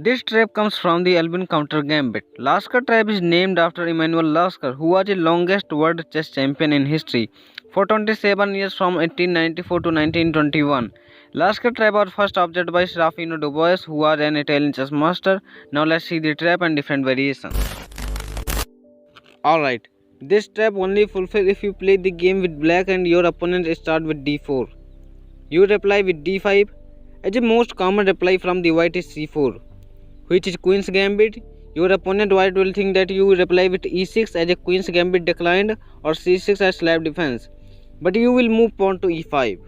This trap comes from the Albin-Counter Gambit. Lasker trap is named after Emmanuel Lasker, who was the longest world chess champion in history for 27 years from 1894 to 1921. Lasker trap was first observed by Serafino Dubois, who was an Italian chess master. Now let's see the trap and different variations. Alright, this trap only fulfills if you play the game with black and your opponent start with d4. You reply with d5. As a most common reply from the white is c4, which is Queen's Gambit. Your opponent white will think that you reply with e6 as a Queen's Gambit declined or c6 as slab defense, but you will move pawn to e5.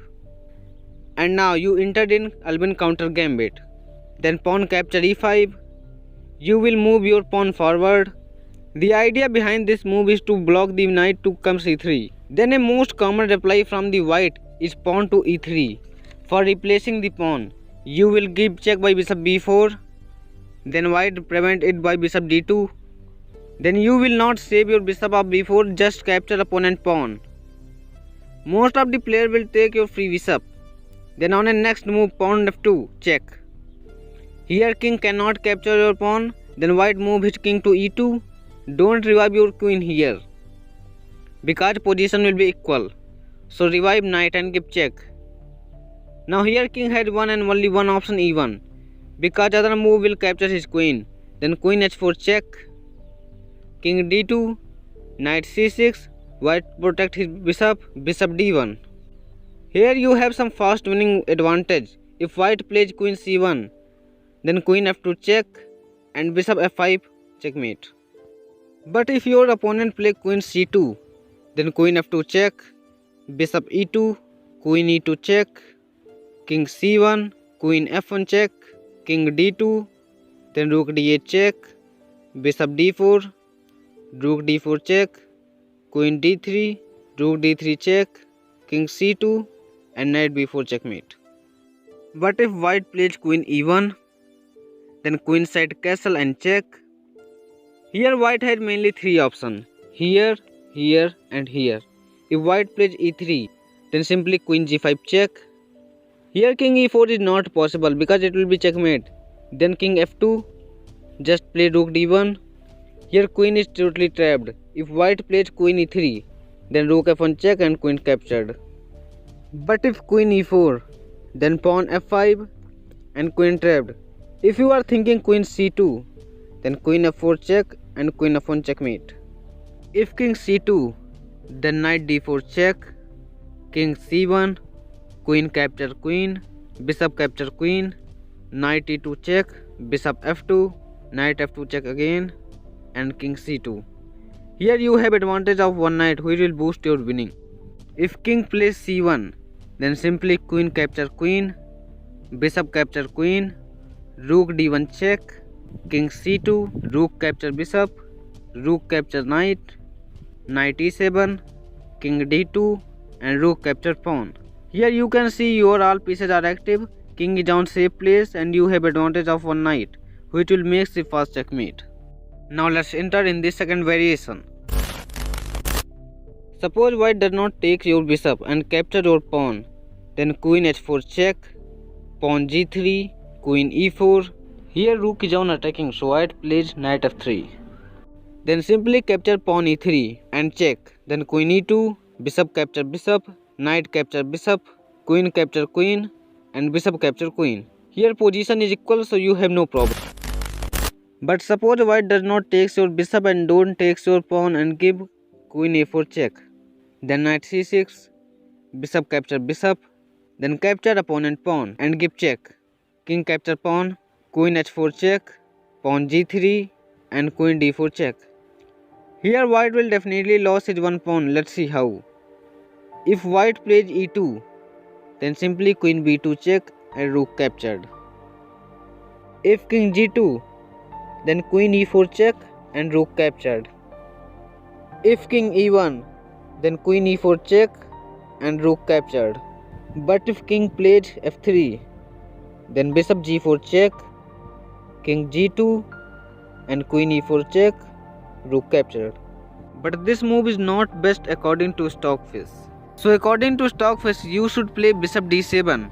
And now you entered in Albin-Counter Gambit. Then pawn capture e5. You will move your pawn forward. The idea behind this move is to block the knight to come c3. Then a most common reply from the white is pawn to e3. For replacing the pawn, you will give check by bishop b4. Then white prevent it by bishop d2. Then you will not save your bishop of b4, just capture opponent pawn. Most of the player will take your free bishop. Then on a next move pawn f2, check. Here king cannot capture your pawn. Then white move his king to e2. Don't revive your queen here, because position will be equal. So revive knight and give check. Now here king had one and only one option e1, because other move will capture his queen. Then queen h4 check. King d2, knight c6, white protect his bishop, bishop d1. Here you have some fast winning advantage. If white plays queen c1, then queen f2 check and bishop f5 checkmate. But if your opponent play queen c2, then queen f2 check, bishop e2, queen e2 check, king c1, queen f1 check, king d2, then rook d8 check, bishop d4, rook d4 check, queen d3, rook d3 check, king c2 and knight b4 checkmate. But if white plays queen e1, then queen side castle and check. Here white had mainly three options, here, here and here. If white plays e3, then simply queen g5 check. Here king e4 is not possible because it will be checkmate. Then king f2, just play rook d1. Here queen is totally trapped. If white plays queen e3, then rook f1 check and queen captured. But if queen e4, then pawn f5 and queen trapped. If you are thinking queen c2, then queen f4 check and queen f1 checkmate. If king c2, then knight d4 check, king c1, queen capture queen, bishop capture queen, knight e2 check, bishop f2, knight f2 check again, and king c2. Here you have advantage of one knight which will boost your winning. If king plays c1, then simply queen capture queen, bishop capture queen, rook d1 check, king c2, rook capture bishop, rook capture knight, knight e7, king d2 and rook capture pawn. Here you can see your all pieces are active, king is on safe place and you have advantage of one knight, which will make the fast checkmate. Now let's enter in this second variation. Suppose white does not take your bishop and capture your pawn, then queen h4 check, pawn g3, queen e4. Here rook is on attacking, so white plays knight f3. Then simply capture pawn e3 and check. Then queen e2, bishop capture bishop, knight capture bishop, queen capture queen and bishop capture queen. Here position is equal, so you have no problem. But suppose white does not take your bishop and don't take your pawn and give queen a4 check. Then knight c6, bishop capture bishop, then capture opponent pawn and give check. King capture pawn, queen h4 check, pawn g3 and queen d4 check. Here white will definitely lose his one pawn. Let's see how. If white plays e2, then simply queen b2 check and rook captured. If king g2, then queen e4 check and rook captured. If king e1, then queen e4 check and rook captured. But if king plays f3, then bishop g4 check, king g2 and queen e4 check, rook captured. But this move is not best according to Stockfish. So according to Stockfish, you should play bishop d7.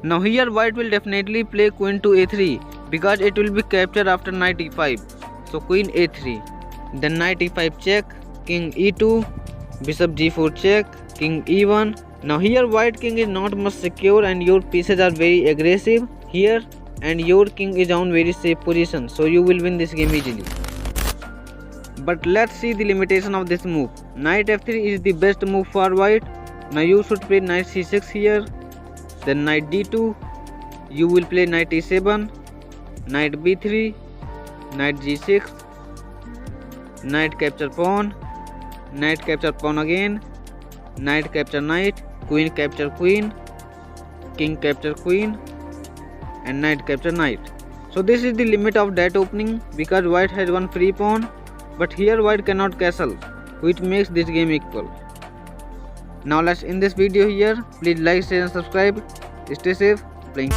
Now here white will definitely play queen to a3 because it will be captured after knight e5. So queen a3, then knight e5 check, king e2, bishop g4 check, king e1. Now here white king is not much secure and your pieces are very aggressive here, and your king is on very safe position, so you will win this game easily. But let's see the limitation of this move. Knight f3 is the best move for white. Now you should play knight c6 here, then knight d2, you will play knight e7, knight b3, knight g6, knight capture pawn again, knight capture knight, queen capture queen, king capture queen, and knight capture knight. So this is the limit of that opening because white has one free pawn, but here white cannot castle, which makes this game equal. Now let's end this video here. Please like, share and subscribe. Stay safe playing.